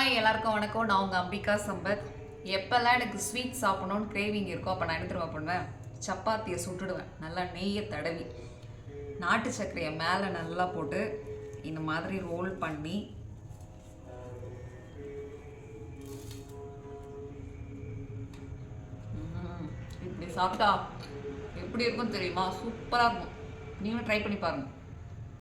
Hi எல்லாருக்கும் வணக்கம். நான் உங்கள் அம்பிகா சம்பத். எப்போல்லாம் எனக்கு ஸ்வீட் சாப்பிடணும்னு கிரேவிங் இருக்கோ அப்போ நான் என்ன தெரியுமா பண்ணுவேன்? சப்பாத்தியை சுட்டுடுவேன். நல்லா நெய்யை தடவி நாட்டு சர்க்கரையை மேலே நல்லா போட்டு இந்த மாதிரி ரோல் பண்ணி இப்படி சாப்பிட்டா எப்படி இருக்கும் தெரியுமா? சூப்பராக இருக்கும். நீங்களும் ட்ரை பண்ணி பாருங்கள்.